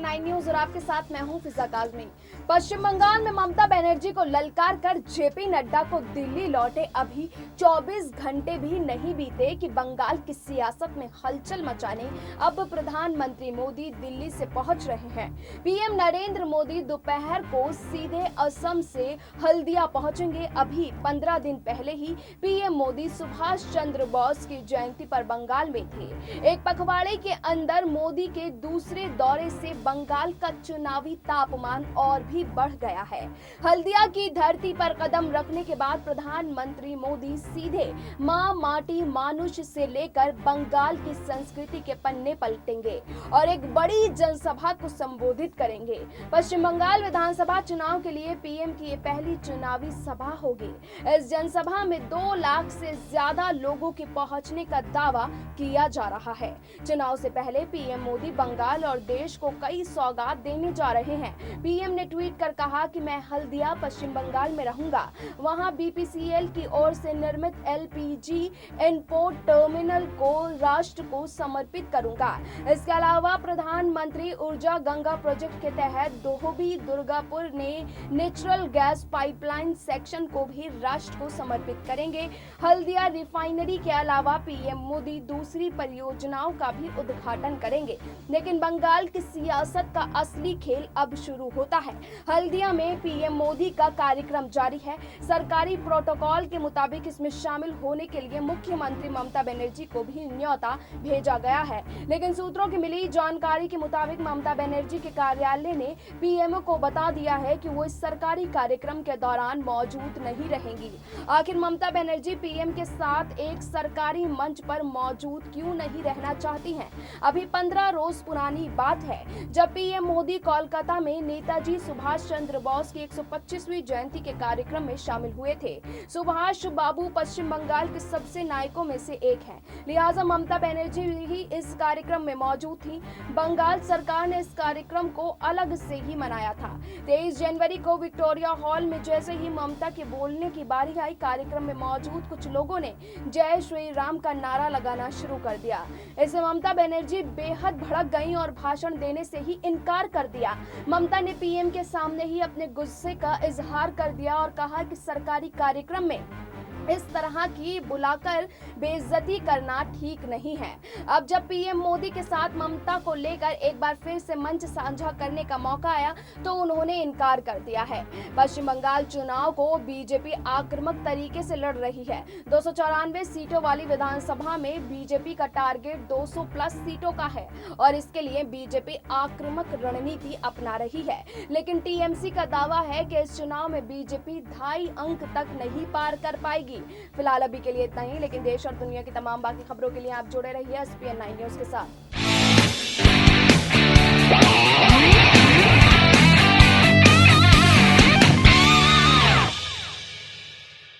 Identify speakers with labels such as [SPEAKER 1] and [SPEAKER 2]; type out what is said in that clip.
[SPEAKER 1] SPN9 news और आपके साथ मैं हूं फिजा काज़मी। पश्चिम बंगाल में ममता बनर्जी को ललकार कर जेपी नड्डा को दिल्ली लौटे अभी 24 घंटे भी नहीं बीते कि बंगाल की सियासत में हलचल मचाने अब प्रधानमंत्री मोदी दिल्ली से पहुंच रहे हैं। पीएम नरेंद्र मोदी दोपहर को सीधे असम से हल्दिया पहुंचेंगे। अभी 15 दिन पहले ही पीएम मोदी सुभाष चंद्र बोस की जयंती पर बंगाल में थे। एक पखवाड़े के अंदर मोदी के दूसरे दौरे से बंगाल का चुनावी तापमान और भी बढ़ गया है। हल्दिया की धरती पर कदम रखने के बाद प्रधानमंत्री मोदी सीधे मां माटी मानुष से लेकर बंगाल की संस्कृति के पन्ने पलटेंगे और एक बड़ी जनसभा को संबोधित करेंगे। पश्चिम बंगाल विधानसभा चुनाव के लिए पीएम की ये पहली चुनावी सभा होगी। इस जनसभा में 2 लाख से ज्यादा लोगों के पहुंचने का दावा किया जा रहा है। चुनाव से पहले पीएम मोदी बंगाल और देश को कई सौगात देने जा रहे हैं। पीएम ने ट्वीट कर कहा कि मैं हल्दिया पश्चिम बंगाल में रहूंगा, वहां बीपीसीएल की ओर से निर्मित एलपीजी इंपोर्ट टर्मिनल को राष्ट्र को समर्पित करूंगा। इसके अलावा प्रधानमंत्री ऊर्जा गंगा प्रोजेक्ट के तहत दोहबी दुर्गापुर ने नेचुरल गैस पाइपलाइन सेक्शन को भी राष्ट्र को समर्पित करेंगे। हल्दिया रिफाइनरी के अलावा पीएम मोदी दूसरी परियोजनाओं का भी उद्घाटन करेंगे। लेकिन बंगाल की सियासत का असली खेल अब शुरू होता है। हल्दिया में पीएम मोदी का कार्यक्रम जारी है। सरकारी प्रोटोकॉल के मुताबिक इसमें शामिल होने के लिए मुख्यमंत्री ममता बनर्जी को भी न्योता भेजा गया है। लेकिन सूत्रों की मिली जानकारी के मुताबिक ममता बनर्जी के कार्यालय ने पीएम को बता दिया है कि वो इस सरकारी कार्यक्रम के दौरान मौजूद नहीं रहेंगी। आखिर ममता बनर्जी पीएम के साथ एक सरकारी मंच पर मौजूद क्यों नहीं रहना चाहती हैं? अभी 15 रोज पुरानी बात है जब पीएम मोदी कोलकाता में नेताजी सुभाष चंद्र बोस की 125वीं जयंती के कार्यक्रम में शामिल हुए थे। सुभाष बाबू पश्चिम बंगाल के सबसे नायकों में से एक हैं, लिहाजा ममता बनर्जी ही इस कार्यक्रम में मौजूद थी। बंगाल सरकार ने इस कार्यक्रम को अलग से ही मनाया था। 23 जनवरी को विक्टोरिया हॉल में जैसे ही ममता के बोलने की बारी आई, कार्यक्रम में मौजूद कुछ लोगों ने जय श्री राम का नारा लगाना शुरू कर दिया। इससे ममता बनर्जी बेहद भड़क गईं और भाषण देने से ही इनकार कर दिया। ममता ने पीएम के सामने ही अपने गुस्से का इजहार कर दिया और कहा कि सरकारी कार्यक्रम में इस तरह की बुलाकर बेइज्जती करना ठीक नहीं है। अब जब पीएम मोदी के साथ ममता को लेकर एक बार फिर से मंच साझा करने का मौका आया तो उन्होंने इनकार कर दिया है। पश्चिम बंगाल चुनाव को बीजेपी आक्रामक तरीके से लड़ रही है। 294 सीटों वाली विधानसभा में बीजेपी का टारगेट 200 प्लस सीटों का है और इसके लिए बीजेपी आक्रामक रणनीति अपना रही है। लेकिन टीएमसी का दावा है कि इस चुनाव में बीजेपी 2.5 अंक तक नहीं पार कर पाएगी। फिलहाल अभी के लिए इतना ही, लेकिन देश और दुनिया की तमाम बाकी खबरों के लिए आप जुड़े रहिए SPN9 न्यूज के साथ।